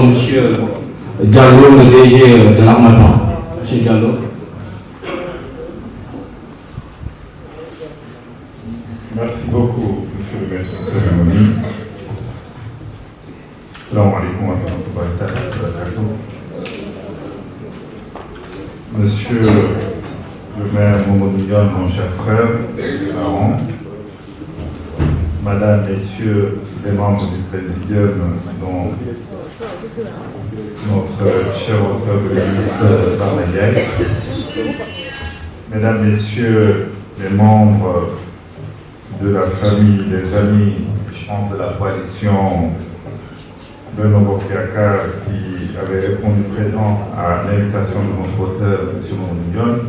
Monsieur Diallo, le DG de l'Armatan. Monsieur Diallo. Merci beaucoup, monsieur le maître de cérémonie. Salam alaikum wa rahmatullahi wa barakatuh. Monsieur le maire Mamadou Ndione, mon cher frère, parents, madame, messieurs les membres du présidium, dont notre cher auteur de l'Église Barnagay, mesdames, messieurs les membres de la famille, des amis, je pense de la coalition Benno Bokk Yakaar qui avait répondu présent à l'invitation de notre auteur, M. Mamadou Ndione.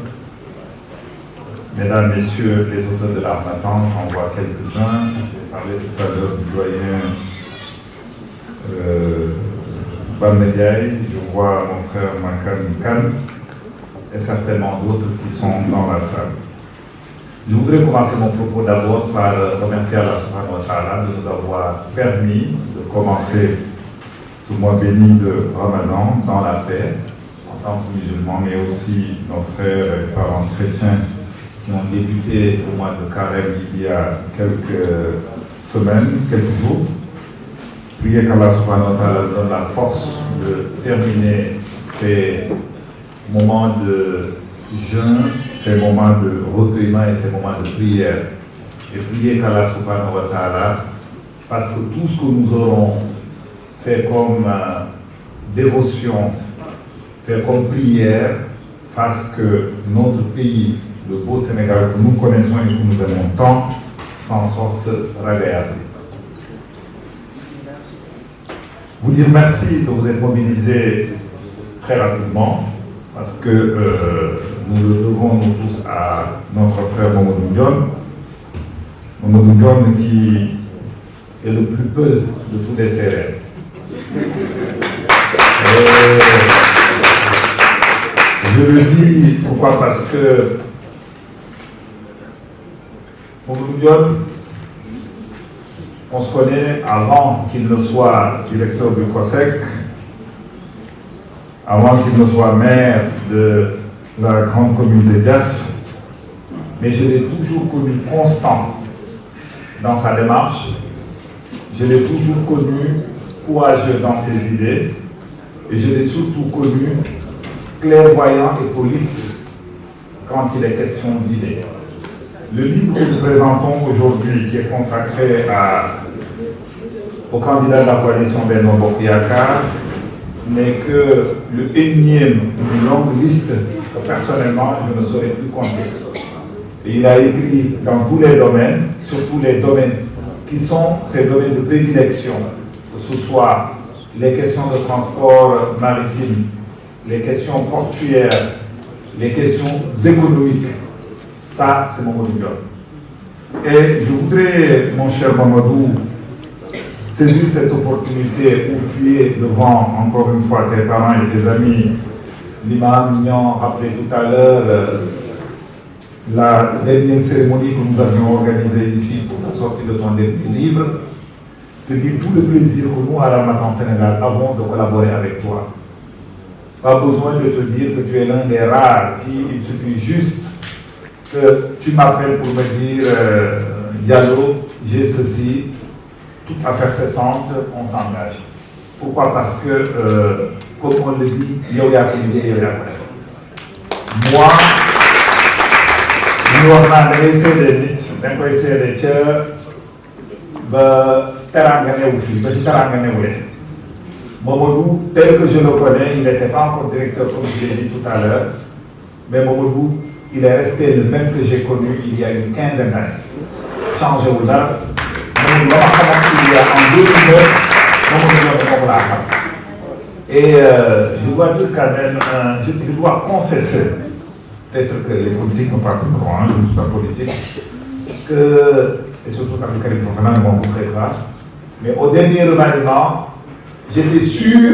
Mesdames, Messieurs les auteurs de l'Armatan, j'en vois quelques-uns. J'ai parlé tout à l'heure du doyen Balmediaï, je vois mon frère Makan Khan et certainement d'autres qui sont dans la salle. Je voudrais commencer mon propos d'abord par remercier Allah subhanahu wa ta'ala de nous avoir permis de commencer ce mois béni de Ramadan dans la paix, en tant que musulmans, mais aussi nos frères et parents chrétiens qui ont débuté au mois de Carême il y a quelques semaines, quelques jours. Priez qu'Allah subhanahu wa ta'ala donne la force de terminer ces moments de jeûne, ces moments de recueillement et ces moments de prière. Et priez qu'Allah subhanahu wa ta'ala fasse que tout ce que nous aurons fait comme dévotion, fait comme prière, fasse que notre pays, le beau Sénégal que nous connaissons et que nous aimons tant, s'en sorte ragayable. Vous dire merci de vous être mobilisés très rapidement, parce que nous le devons nous tous à notre frère Mamadou Ndione. Mamadou Ndione qui est le plus peu de tous les Sérères. Je le dis, pourquoi? Parce que Mamadou Ndione, on se connaît avant qu'il ne soit directeur du COSEC, avant qu'il ne soit maire de la grande commune de Diass, mais je l'ai toujours connu constant dans sa démarche, je l'ai toujours connu courageux dans ses idées, et je l'ai surtout connu clairvoyant et politique quand il est question d'idées. Le livre que nous présentons aujourd'hui, qui est consacré au candidat de la coalition Benno Bokk Yakaar, n'est que le énième d'une longue liste que personnellement je ne saurais plus compter. Et il a écrit dans tous les domaines, surtout les domaines qui sont ses domaines de prédilection, que ce soit les questions de transport maritime, les questions portuaires, les questions économiques. Ça, c'est Mamadou Ndione. Et je voudrais, mon cher Mamadou, saisir cette opportunité où tu es devant, encore une fois, tes parents et tes amis. L'imam Mignon rappelé tout à l'heure la dernière cérémonie que nous avions organisée ici pour la sortie de ton dernier livre. Te dire tout le plaisir que nous, à l'Armatan Sénégal, avons de collaborer avec toi. Pas besoin de te dire que tu es l'un des rares qui, il suffit juste que tu m'appelles pour me dire Diallo, j'ai ceci, toute affaire cessante, on s'engage. Pourquoi? Parce que, comme on le dit, yow yaa ko liggéey, yow yaa ko def. Moi, ñu wax naa da ngay seede nit, da nga koy seede ca ba teraanga newu fii, ba ci teraanga newulee. Mamadou, tel que je le connais, il n'était pas encore directeur comme je l'ai dit tout à l'heure, mais Mamadou, il est resté le même que j'ai connu il y a une quinzaine d'années. Changé ou là, il y a en 2009, et je dois dire quand même, je dois confesser, peut-être que les politiques n'ont pas plus grand, je ne suis pas politique, que, et surtout quand le Karim Fofana, mon très grave, mais au dernier remaniement, j'étais sûr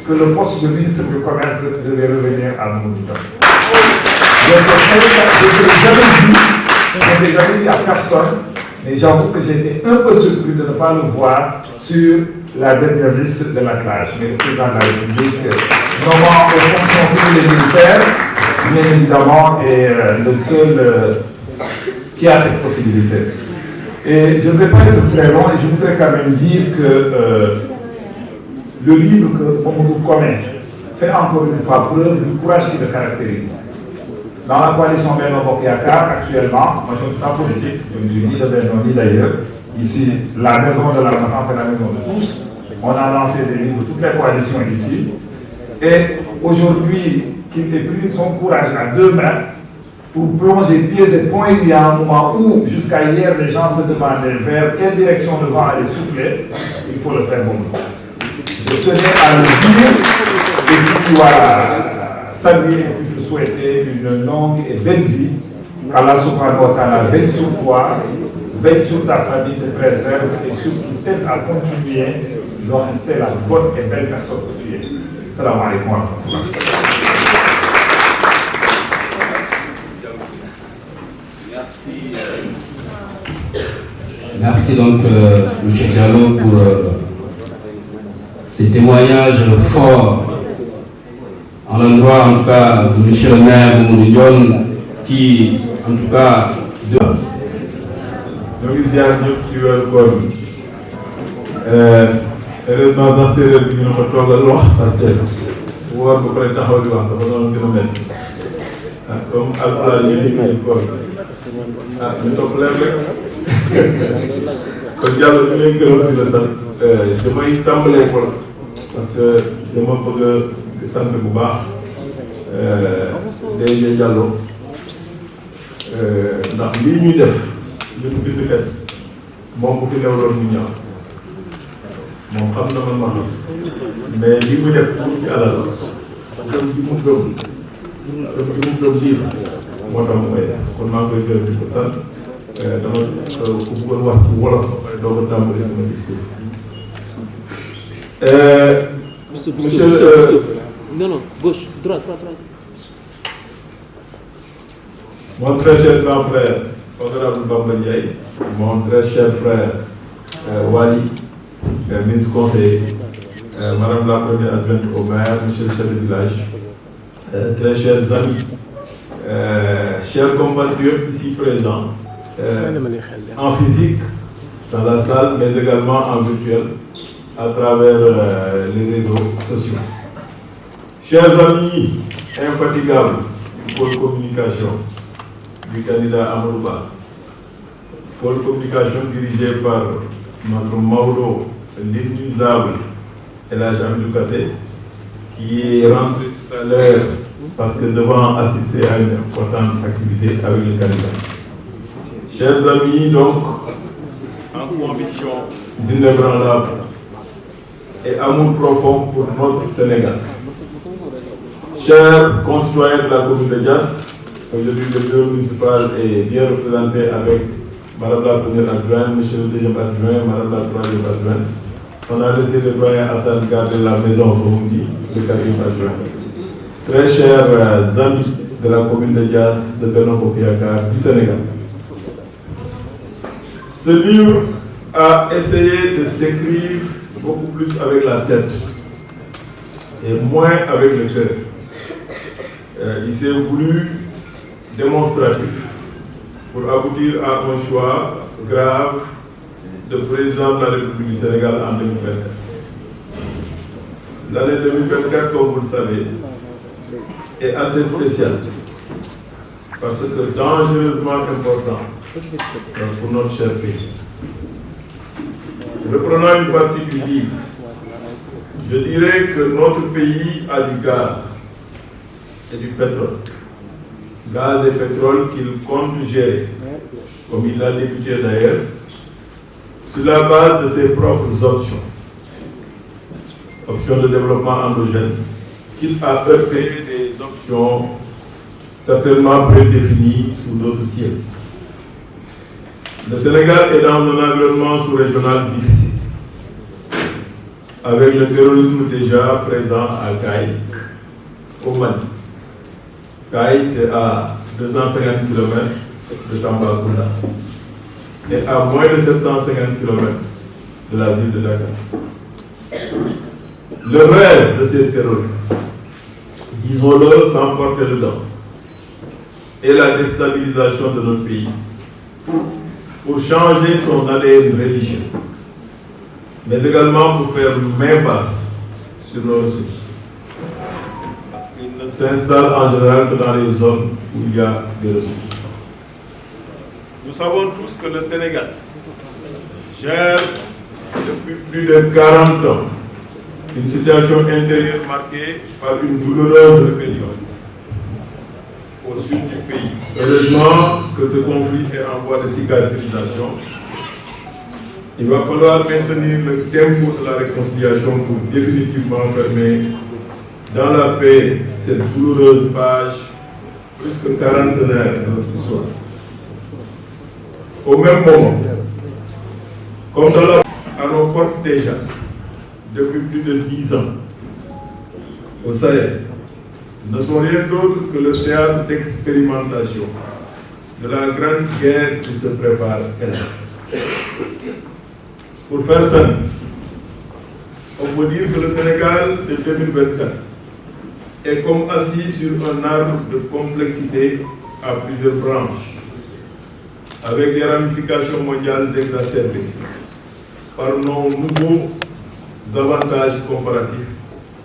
que le poste de ministre du Commerce devait revenir à Mamadou Ndione. Je n'ai jamais dit à personne, mais j'avoue que j'étais un peu surpris de ne pas le voir sur la dernière liste de l'attelage. Mais le président de la République, nommant aux fonctions civiles et militaires, bien évidemment, est le seul qui a cette possibilité. Et je ne vais pas être très long, et je voudrais quand même dire que le livre que Mamadou commet fait encore une fois preuve du courage qui le caractérise. Dans la coalition Benno Bokk Yakaar, actuellement, moi je ne suis pas politique, je ne suis ni de Benno ni d'ailleurs. Ici, la maison de la Renaissance est la maison de tous. On a lancé des livres de toutes les coalitions ici. Et aujourd'hui, qu'il ait pris son courage à deux mains pour plonger pieds et poings, il y a un moment où, jusqu'à hier, les gens se demandaient vers quelle direction le vent allait souffler. Il faut le faire bon. Je tenais à le dire et puis dois saluer et te souhaiter une longue et belle vie. Qu'Allah subhanahu wa ta'ala veille sur toi, veille sur ta famille, te préserve et surtout t'aide à continuer de rester la bonne et belle personne que tu es. Salam alaikum wa rahmatullah. Merci donc, M. Diallo, pour ces témoignages forts en l'endroit, en tout cas, de M. le maire Mamadou Dione, qui, en tout cas, ñoo ngi ziar ñëpp ci weeru koor bi heureusement sax séeréer bi ñu ne ko toogal wax parce que woor ba pare taxaw di wax dafa doon gën a métti comme alpulaar ñu liggéey koor bi ñu topp leen rek kon Diallo ñu lay gërëm di la sant damay tàmbalee ko parce que dama bëgg a sant bu baax DG Diallo ndax lii ñuy def ñun bindkat moom bu fi newloon ñu ñaaw moom xam na man ma xam mais li mu def pour ci alal gëm ji mu gëm lii moo tax mu koy def kon maa ngi koy gërëm di ko sant dama ku bëggoon wax ci wolof doo ko tàmbali sama discours. Monsieur non, gauche, droite. Mon très cher grand frère, honorable Bamba Ndiaye, mon très cher frère Wali, ministre conseiller, madame la première adjointe au maire, monsieur le chef de village, très chers amis, chers compatriotes ici présents, en physique, dans la salle, mais également en virtuel, à travers les réseaux sociaux. Chers amis infatigables du pôle communication du candidat Amadou Ba, pôle communication dirigé par notre Maodo, l'inusable El Hadj Amidou Kassé, qui est rentré tout à l'heure parce que devant assister à une importante activité avec le candidat. Chers amis, donc, en conviction inébranlable et amour profond pour notre Sénégal. Chers concitoyens de la commune de Diass, aujourd'hui le bureau municipal est bien représenté avec madame la première adjointe, monsieur le deuxième adjoint, madame la troisième adjointe. On a laissé le doyen Hassan garder la maison, comme on dit, le quatrième adjoint. Très chers amis de la commune de Diass, de Benno Bokk Yakaar, du Sénégal. Ce livre a essayé de s'écrire beaucoup plus avec la tête et moins avec le cœur. Il s'est voulu démonstratif pour aboutir à un choix grave de président de la République du Sénégal en 2024. L'année 2024, comme vous le savez, est assez spéciale parce que dangereusement important pour notre cher pays. Reprenant une partie du livre, je dirais que notre pays a du gaz et du pétrole. Gaz et pétrole qu'il compte gérer, comme il l'a débuté d'ailleurs, sur la base de ses propres options. Options de développement endogène, qu'il a heurté des options certainement prédéfinies sous d'autres ciels. Le Sénégal est dans un environnement sous-régional difficile, avec le terrorisme déjà présent à Kaï, au Mali. Kaï, c'est à 250 km de Tambacounda et à moins de 750 km de la ville de Dakar. Le rêve de ces terroristes, disons-le sans porter le dent, est la déstabilisation de notre pays pour changer son ADN religieux, mais également pour faire main basse sur nos ressources. Parce qu'il ne s'installe en général que dans les zones où il y a des ressources. Nous savons tous que le Sénégal gère depuis plus de 40 ans une situation intérieure marquée par une douloureuse rébellion au sud du pays. Heureusement que ce conflit est en voie de cicatrisation. Il va falloir maintenir le tempo de la réconciliation pour définitivement fermer dans la paix cette douloureuse page plus que quarantenaire de notre histoire. Au même moment, comme dans la à nos portes déjà, depuis plus de 10 ans, au Sahel, ne sont rien d'autre que le théâtre d'expérimentation de la grande guerre qui se prépare, hélas. Pour faire simple, on peut dire que le Sénégal de 2024 est comme assis sur un arbre de complexité à plusieurs branches, avec des ramifications mondiales exacerbées par nos nouveaux avantages comparatifs,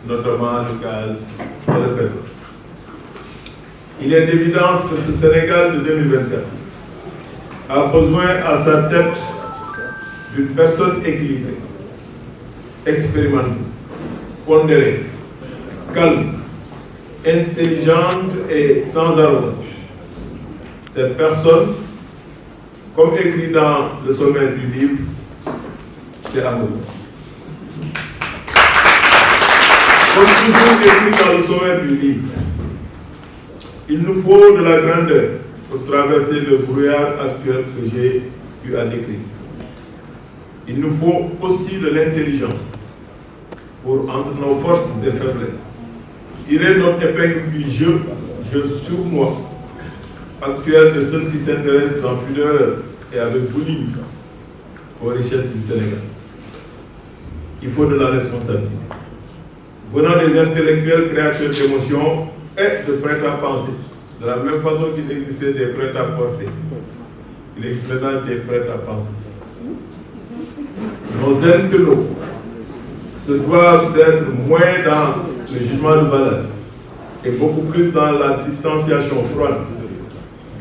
notamment le gaz et le pétrole. Il est d'évidence que ce Sénégal de 2024 a besoin à sa tête d'une personne équilibrée, expérimentée, pondérée, calme, intelligente et sans arrogance. Cette personne, comme écrit dans le sommaire du livre, c'est Amadou. Comme toujours écrit dans le sommaire du livre, il nous faut de la grandeur pour traverser le brouillard actuel que j'ai eu à décrire. Il nous faut aussi de l'intelligence pour, entre nos forces et faiblesses, tirer notre épingle du jeu sournois actuel de ceux qui s'intéressent sans pudeur et avec boulimie aux richesses du Sénégal. Il faut de la responsabilité. Venant des intellectuels créateurs d'émotions et de prêt-à-penser, de la même façon qu'il existait des prêt-à-porter, il existe maintenant des prêt-à-penser. Nos intellos se doivent d'être moins dans le jugement de valeur et beaucoup plus dans la distanciation froide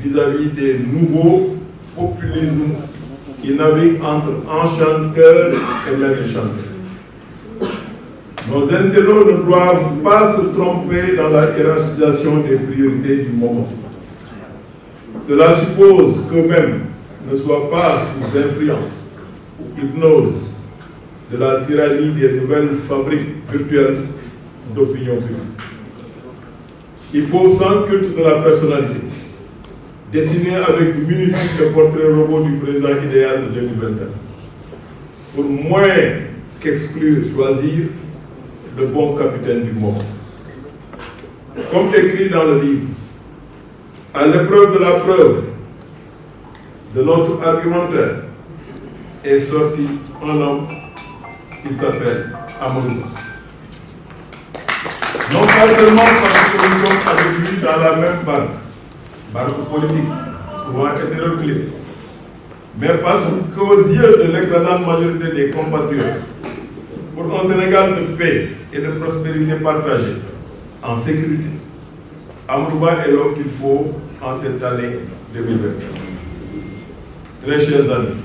vis-à-vis des nouveaux populismes qui naviguent entre enchanteurs et méchanteurs. Nos intellos ne doivent pas se tromper dans la hiérarchisation des priorités du moment. Cela suppose qu'eux-mêmes ne soient pas sous influence ou hypnose de la tyrannie des nouvelles fabriques virtuelles d'opinion publique. Il faut, sans culte de la personnalité, dessiner avec minutie le portrait robot du président idéal de 2024. Pour moins qu'exclure, choisir le bon capitaine du moment. Comme écrit dans le livre, à l'épreuve de la preuve de notre argumentaire est sorti un homme qui s'appelle Amadou. Non pas seulement parce que nous sommes avec lui dans la même barque politique, souvent hétéroclite, mais parce qu'aux yeux de l'écrasante majorité des compatriotes, pour un Sénégal de paix et de prospérité partagée, en sécurité, Amadou Ba est l'homme qu'il faut en cette année 2020. Très chers amis,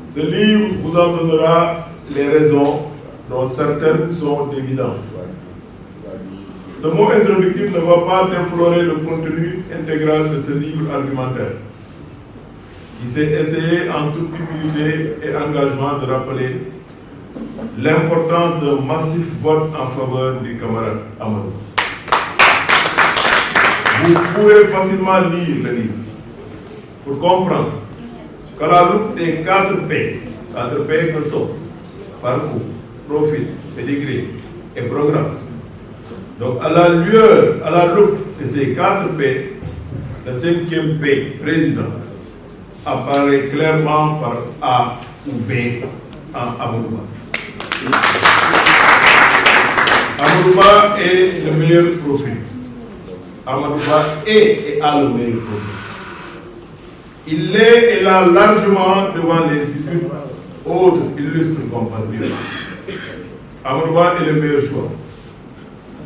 ce livre vous en donnera les raisons dont certaines sont d'évidence. Ce mot introductif ne va pas déflorer le contenu intégral de ce livre argumentaire. Il s'est essayé en toute humilité et engagement de rappeler l'importance d'un massif vote en faveur du camarade Amadou. Vous pouvez facilement lire le livre pour comprendre qu'à la loupe des 4 P que sont parcours, profil, pédigré et programme. Donc à la lueur, à la loupe de ces 4 P, le 5e P, président, apparaît clairement par A ou B en Amadou Ba. Amadou Ba est le meilleur profil. Amadou Ba est et a le meilleur profil. Il est et là largement devant les 18 autres illustres compatriotes. Amadou Ba est le meilleur choix.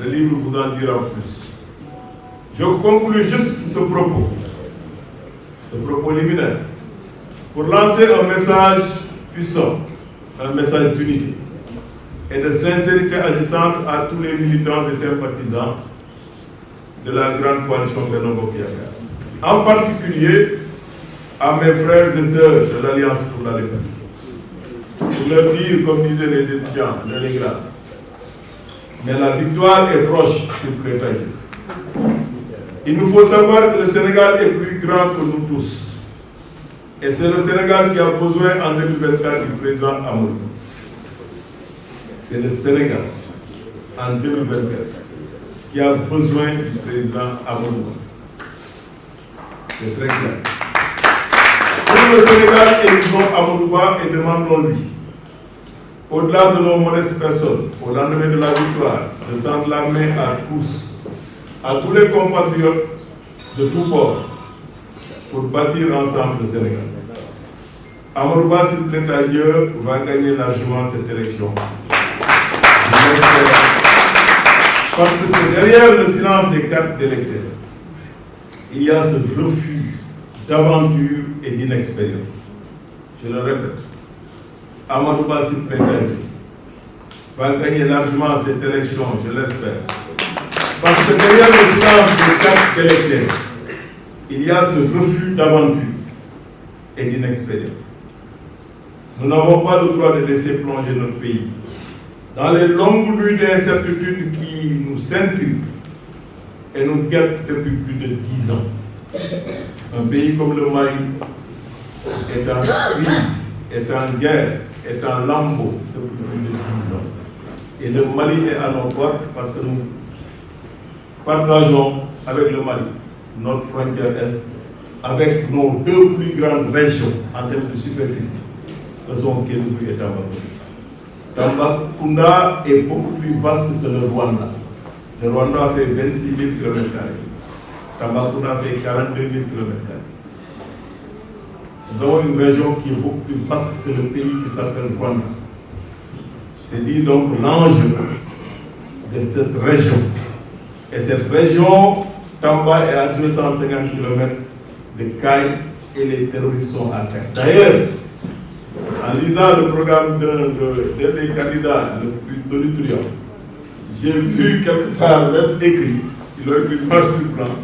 Le livre vous en dira plus. Je conclue juste ce propos liminaire, pour lancer un message puissant, un message d'unité et de sincérité agissante à tous les militants et sympathisants de la grande coalition Benno Bokk Yakaar. En particulier à mes frères et sœurs de l'Alliance pour la République. Pour leur dire, comme disaient les étudiants de l'Église, mais la victoire est proche sur Prétaille. Il nous faut savoir que le Sénégal est plus grand que nous tous. Et c'est le Sénégal qui a besoin en 2024 du président Amadou. C'est le Sénégal en 2024 qui a besoin du président Amadou. C'est très clair. Pour le Sénégal, élisons Amadou Ba et demandons-lui, au-delà de nos modestes personnes, au lendemain de la victoire, de tendre la main à tous les compatriotes de tous bords, pour bâtir ensemble le Sénégal. Amadou Ba, s'il plaît à Dieu, va gagner largement cette élection. Je l'espère. Parce que derrière le silence des cartes d'électeurs, il y a ce refus d'aventure et d'inexpérience. Je le répète. Amadou Ba, s'il plaît à Dieu, va gagner largement cette élection, je l'espère. Parce que derrière le silence des cartes d'électeurs, il y a ce refus d'aventure et d'inexpérience. Nous n'avons pas le droit de laisser plonger notre pays dans les longues nuits d'incertitude qui nous ceinturent et nous guettent depuis plus de 10 ans. Un pays comme le Mali est en crise, est en guerre, est en lambeaux depuis plus de 10 ans. Et le Mali est à nos portes parce que nous partageons avec le Mali notre frontière est avec nos deux plus grandes régions en termes de superficie, que sont Kédougou et Tambacounda. Tambacounda est beaucoup plus vaste que le Rwanda. Le Rwanda fait 26 000 km². Tambacounda fait 42 000 km². Nous avons une région qui est beaucoup plus vaste que le pays qui s'appelle Rwanda. C'est dit donc l'enjeu de cette région. Et cette région, Tamba est à 250 km de Caille et les terroristes sont à terre. D'ailleurs, en lisant le programme d'un des candidats le plus tonitruant, j'ai vu quelque part même écrit, il a écrit noir sur blanc,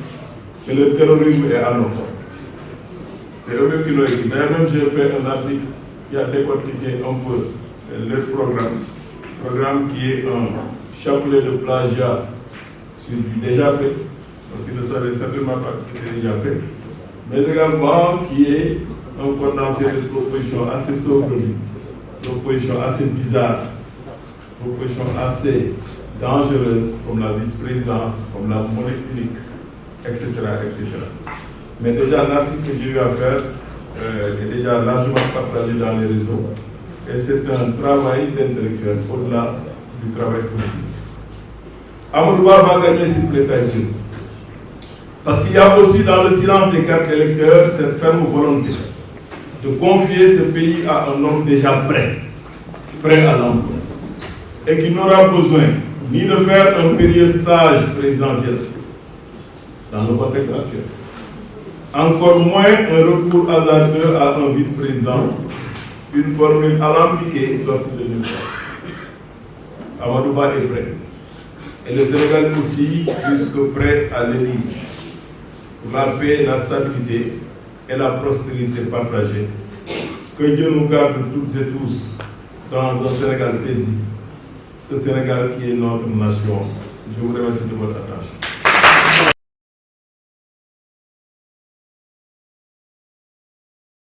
que le terrorisme est à nos portes. C'est eux-mêmes qui l'ont écrit. D'ailleurs, même j'ai fait un article qui a décortiqué un peu le programme qui est un chapelet de plagiat sur du déjà fait, parce qu'ils ne savaient certainement pas que c'était déjà fait, mais également qui est un condensé de propositions assez saugrenues, propositions assez bizarres, propositions assez dangereuses, comme la vice-présidence, comme la monnaie unique, etc., etc. Mais déjà, l'article que j'ai eu à faire est déjà largement partagé dans les réseaux. Et c'est un travail d'intellectuel au-delà du travail politique. Amadou Ba va gagner s'il plaît à Dieu. Parce qu'il y a aussi dans le silence des cartes électeurs cette ferme volonté de confier ce pays à un homme déjà prêt à l'emploi, et qui n'aura besoin ni de faire un périlleux stage présidentiel dans le contexte actuel, encore moins un recours hasardeux à un vice-président, une formule alambiquée sortie de nulle part. Amadou Ba est prêt. Et le Sénégal aussi, plus que prêt à l'élire. Pour la paix, la stabilité et la prospérité partagée. Que Dieu nous garde toutes et tous dans un Sénégal paisible. Ce Sénégal qui est notre nation. Je vous remercie de votre attention.